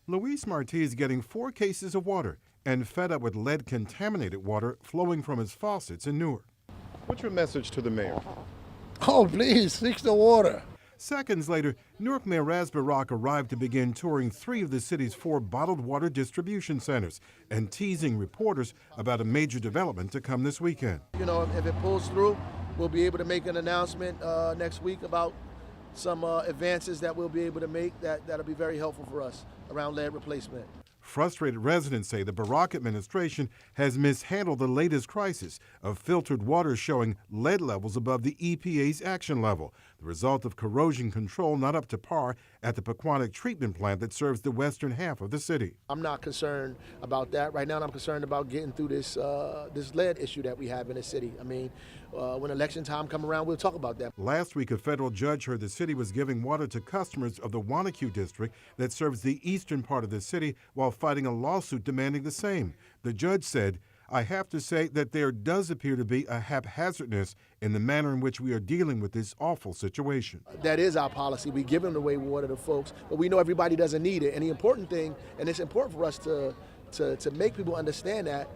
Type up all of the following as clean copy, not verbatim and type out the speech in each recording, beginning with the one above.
Luis Marti is getting 4 cases of water and fed up with lead-contaminated water flowing from his faucets in Newark. What's your message to the mayor? Oh, please, fix the water. Seconds later, Newark Mayor Ras Barak arrived to begin touring 3 of the city's 4 bottled water distribution centers and teasing reporters about a major development to come this weekend. You know, if it pulls through, we'll be able to make an announcement next week about some advances that we'll be able to make that'll be very helpful for us around lead replacement. Frustrated residents say the Barak administration has mishandled the latest crisis of filtered water showing lead levels above the EPA's action level, the result of corrosion control not up to par at the Pequannock treatment plant that serves the western half of the city. I'm not concerned about that. Right now I'm concerned about getting through this lead issue that we have in the city. I mean, when election time comes around, we'll talk about that. Last week, a federal judge heard the city was giving water to customers of the Wanacue district that serves the eastern part of the city while fighting a lawsuit demanding the same. The judge said, "I have to say that there does appear to be a haphazardness in the manner in which we are dealing with this awful situation." That is our policy. We're giving away water to folks, but we know everybody doesn't need it. And the important thing, and it's important for us to make people understand that,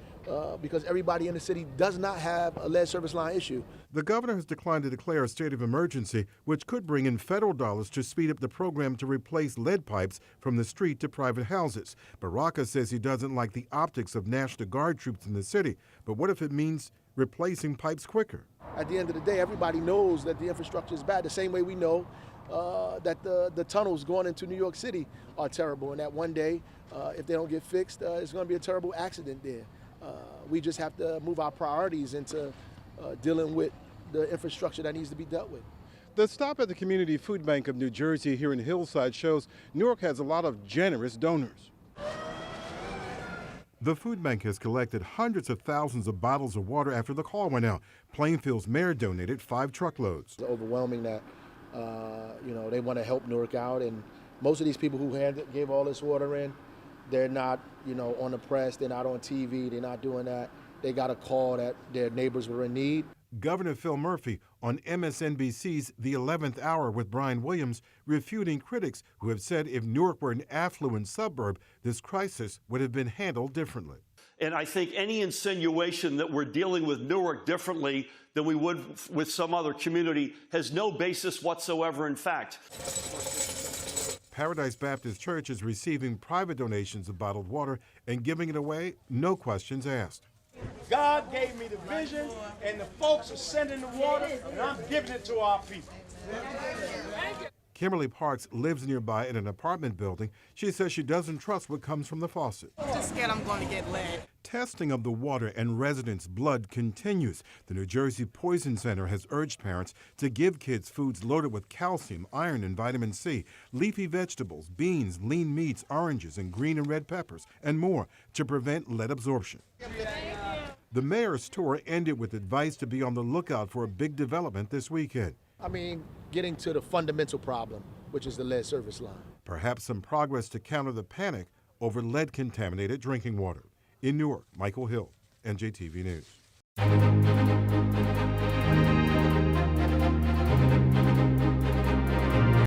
because everybody in the city does not have a lead service line issue. The governor has declined to declare a state of emergency, which could bring in federal dollars to speed up the program to replace lead pipes from the street to private houses. Baraka says he doesn't like the optics of National Guard troops in the city, but what if it means replacing pipes quicker? At the end of the day, everybody knows that the infrastructure is bad, the same way we know that the tunnels going into New York City are terrible, and that one day, if they don't get fixed, it's going to be a terrible accident there. We just have to move our priorities into dealing with the infrastructure that needs to be dealt with. The stop at the Community Food Bank of New Jersey here in Hillside shows Newark has a lot of generous donors. The food bank has collected hundreds of thousands of bottles of water after the call went out. Plainfield's mayor donated 5 truckloads. It's overwhelming that they want to help Newark out, and most of these people who gave all this water in, they're not, on the press, they're not on TV, they're not doing that. They got a call that their neighbors were in need. Governor Phil Murphy on MSNBC's The 11th Hour with Brian Williams, refuting critics who have said if Newark were an affluent suburb, this crisis would have been handled differently. And I think any insinuation that we're dealing with Newark differently than we would with some other community has no basis whatsoever in fact. Paradise Baptist Church is receiving private donations of bottled water and giving it away, no questions asked. God gave me the vision, and the folks are sending the water, and I'm giving it to our people. Kimberly Parks lives nearby in an apartment building. She says she doesn't trust what comes from the faucet. Just scared I'm going to get lead. Testing of the water and residents' blood continues. The New Jersey Poison Center has urged parents to give kids foods loaded with calcium, iron, and vitamin C, leafy vegetables, beans, lean meats, oranges, and green and red peppers, and more to prevent lead absorption. The mayor's tour ended with advice to be on the lookout for a big development this weekend. I mean, getting to the fundamental problem, which is the lead service line. Perhaps some progress to counter the panic over lead-contaminated drinking water. In Newark, Michael Hill, NJTV News.